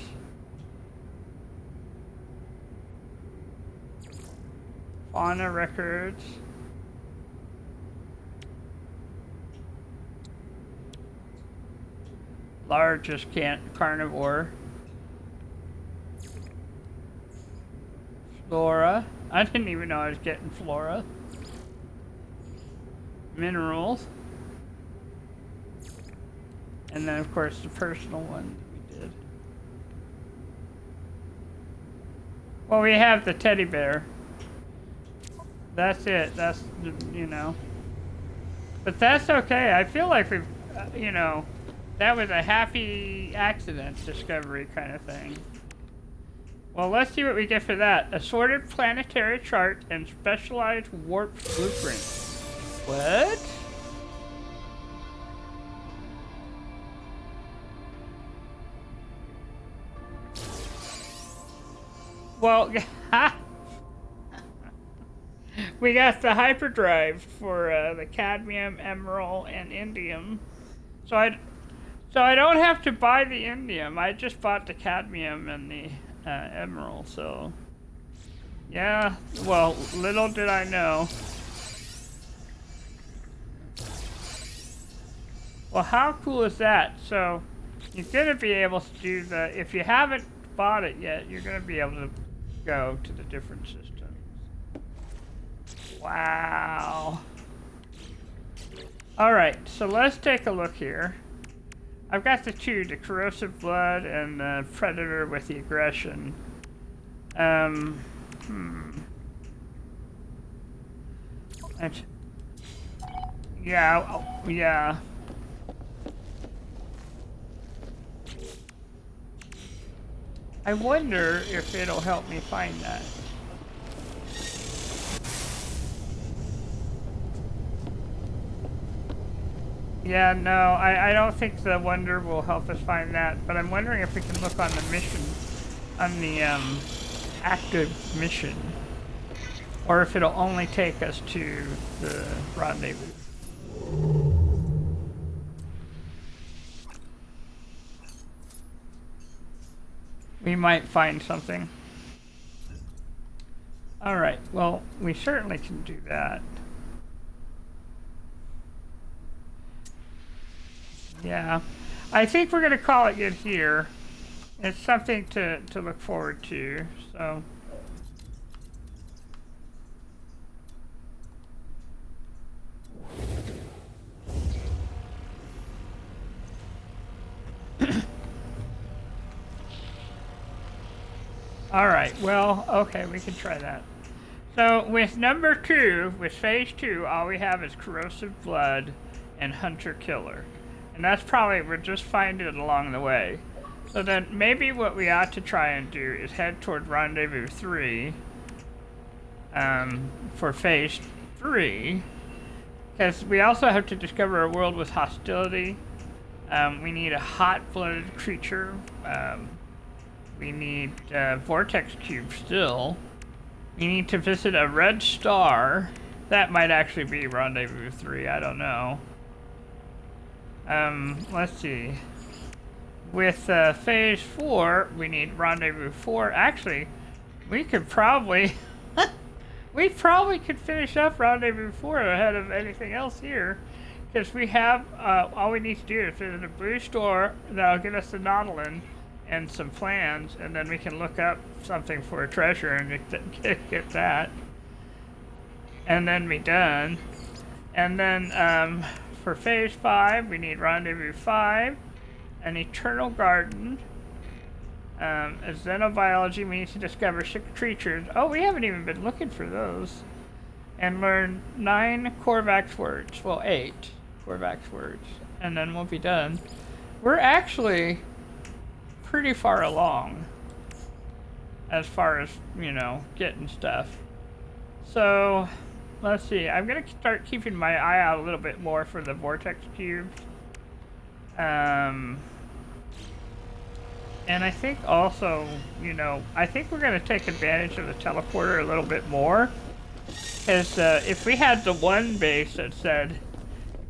Fauna records. Largest carnivore. Flora. I didn't even know I was getting flora. Minerals. And then of course the personal one that we did. Well, we have the teddy bear. That's it. That's, you know. But that's okay. I feel like we've, you know, that was a happy accident discovery kind of thing. Well, let's see what we get for that. Assorted planetary chart and specialized warp blueprint. What? Well, we got the hyperdrive for the cadmium, emerald, and indium. So I don't have to buy the indium. I just bought the cadmium and the emerald. So yeah. Well, little did I know. Well, how cool is that? So you're gonna be able to do the. If you haven't bought it yet, you're gonna be able to go to the different systems. Wow. Alright, so let's take a look here. I've got the two, the corrosive blood and the predator with the aggression. Yeah, oh, yeah. I wonder if it'll help me find that. Yeah, no, I don't think the wonder will help us find that, but I'm wondering if we can look on the mission, on the active mission, or if it'll only take us to the rendezvous. We might find something. Alright, well, we certainly can do that. Yeah, I think we're going to call it good here. It's something to look forward to, so. Alright, well, okay, we can try that. So with number 2, with phase 2, all we have is corrosive blood and hunter killer. And that's probably, we'll just find it along the way. So then maybe what we ought to try and do is head toward rendezvous 3 for phase 3. Because we also have to discover a world with hostility. We need a hot-blooded creature. We need vortex cube still. We need to visit a red star. That might actually be rendezvous 3, I don't know. Let's see. With phase 4, we need rendezvous 4. Actually, we could probably... we probably could finish up rendezvous 4 ahead of anything else here. Because we have... all we need to do is visit a blue store that'll give us the Nautilin and some plans, and then we can look up something for a treasure and get that. And then be done. And then... for phase 5, we need rendezvous 5, an eternal garden, a xenobiology. We need to discover 6 creatures. Oh, we haven't even been looking for those. And learn 9 Korvax words. Well, 8 Korvax words. And then we'll be done. We're actually pretty far along as far as, you know, getting stuff. So... let's see, I'm going to start keeping my eye out a little bit more for the vortex cubes. And I think also, you know, I think we're going to take advantage of the teleporter a little bit more. Because if we had the one base that said,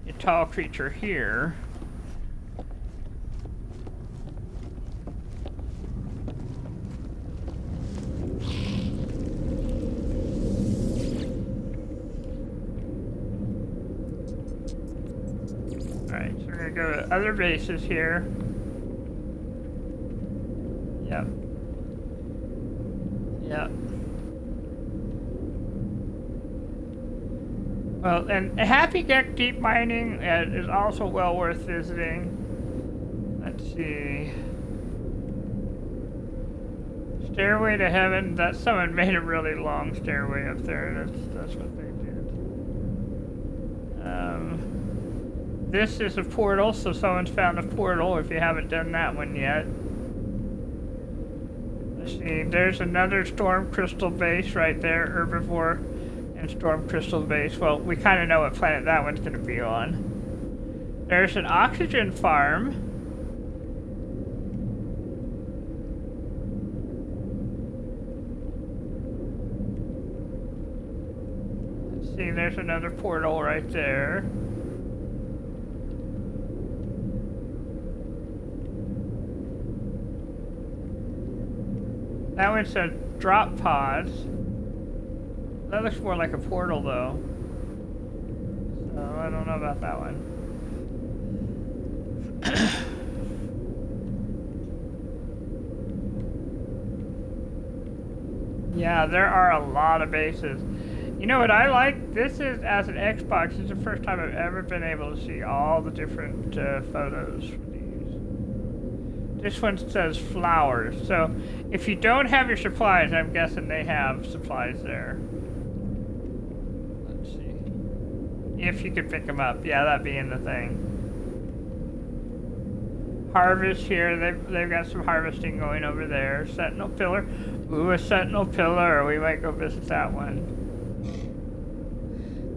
a tall creature here... Alright, so we're going to go to other bases here. Yep. Yep. Well, and Happy Geck Deep Mining is also well worth visiting. Let's see. Stairway to Heaven. That someone made a really long stairway up there. That's what they did. This is a portal, so someone's found a portal if you haven't done that one yet. Let's see, there's another Storm Crystal base right there, Herbivore and Storm Crystal base. Well, we kind of know what planet that one's going to be on. There's an oxygen farm. Let's see, there's another portal right there. That one said drop pods. That looks more like a portal though. So I don't know about that one. Yeah, there are a lot of bases. You know what I like? This is, as an Xbox, this is the first time I've ever been able to see all the different photos for these. This one says flowers. So if you don't have your supplies, I'm guessing they have supplies there. Let's see. If you could pick them up. Yeah, that being the thing. Harvest here. They've got some harvesting going over there. Sentinel pillar. Ooh, a sentinel pillar. We might go visit that one.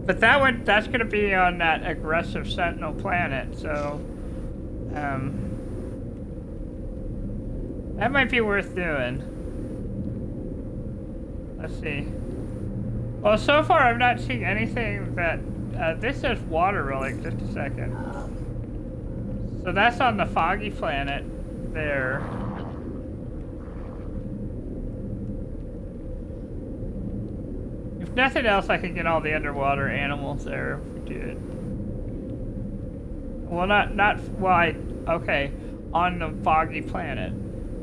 But that's going to be on that aggressive sentinel planet, so that might be worth doing. Let's see. Well, so far I've not seen anything that this says water relic. Just a second. So that's on the foggy planet there. If nothing else, I can get all the underwater animals there if we do it. Well, okay. On the foggy planet,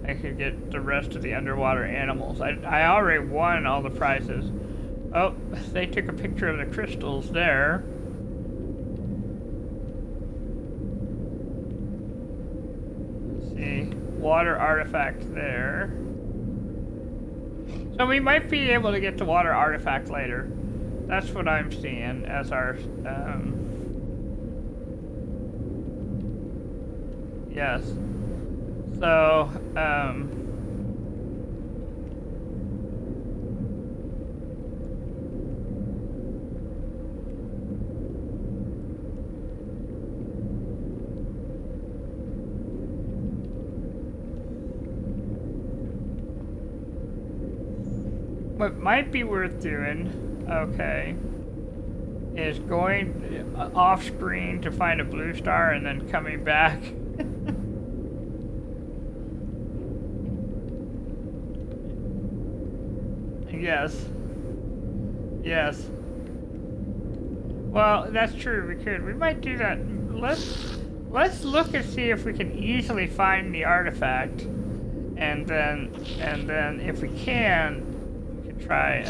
I could get the rest of the underwater animals. I already won all the prizes. Oh, they took a picture of the crystals there. Let's see. Water artifact there. So we might be able to get the water artifact later. That's what I'm seeing as our, yes. So, what might be worth doing, okay, is going off screen to find a blue star and then coming back. Yes. Yes. Well, that's true, we could. We might do that. Let's look and see if we can easily find the artifact. And then if we can try,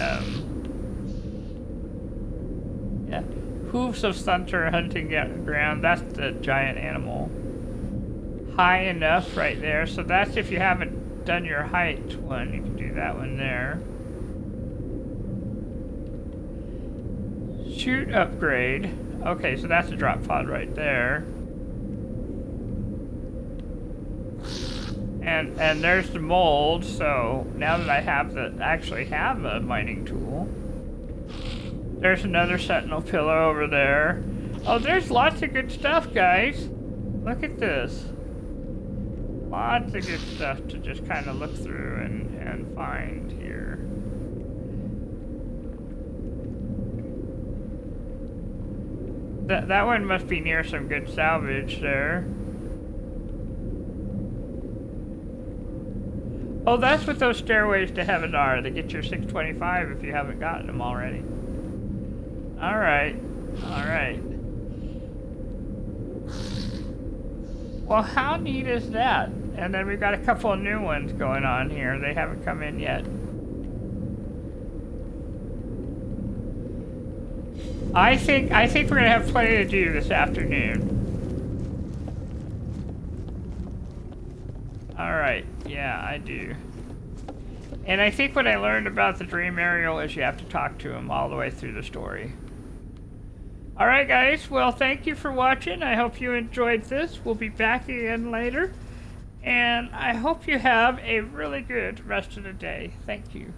yeah. Hooves of Thunder hunting ground. That's the giant animal. High enough right there. So that's if you haven't done your height one. You can do that one there. Shoot upgrade. Okay, so that's a drop pod right there. And there's the mold, so now that I actually have a mining tool. There's another sentinel pillar over there. Oh, there's lots of good stuff, guys. Look at this. Lots of good stuff to just kind of look through and find here. That one must be near some good salvage there. Oh, that's what those stairways to heaven are. They get your 625 if you haven't gotten them already. Alright. Alright. Well, how neat is that? And then we've got a couple of new ones going on here. They haven't come in yet. I think we're gonna have plenty to do this afternoon. Alright, yeah, I do. And I think what I learned about the Dream Aerial is you have to talk to him all the way through the story. Alright guys, well thank you for watching. I hope you enjoyed this. We'll be back again later. And I hope you have a really good rest of the day. Thank you.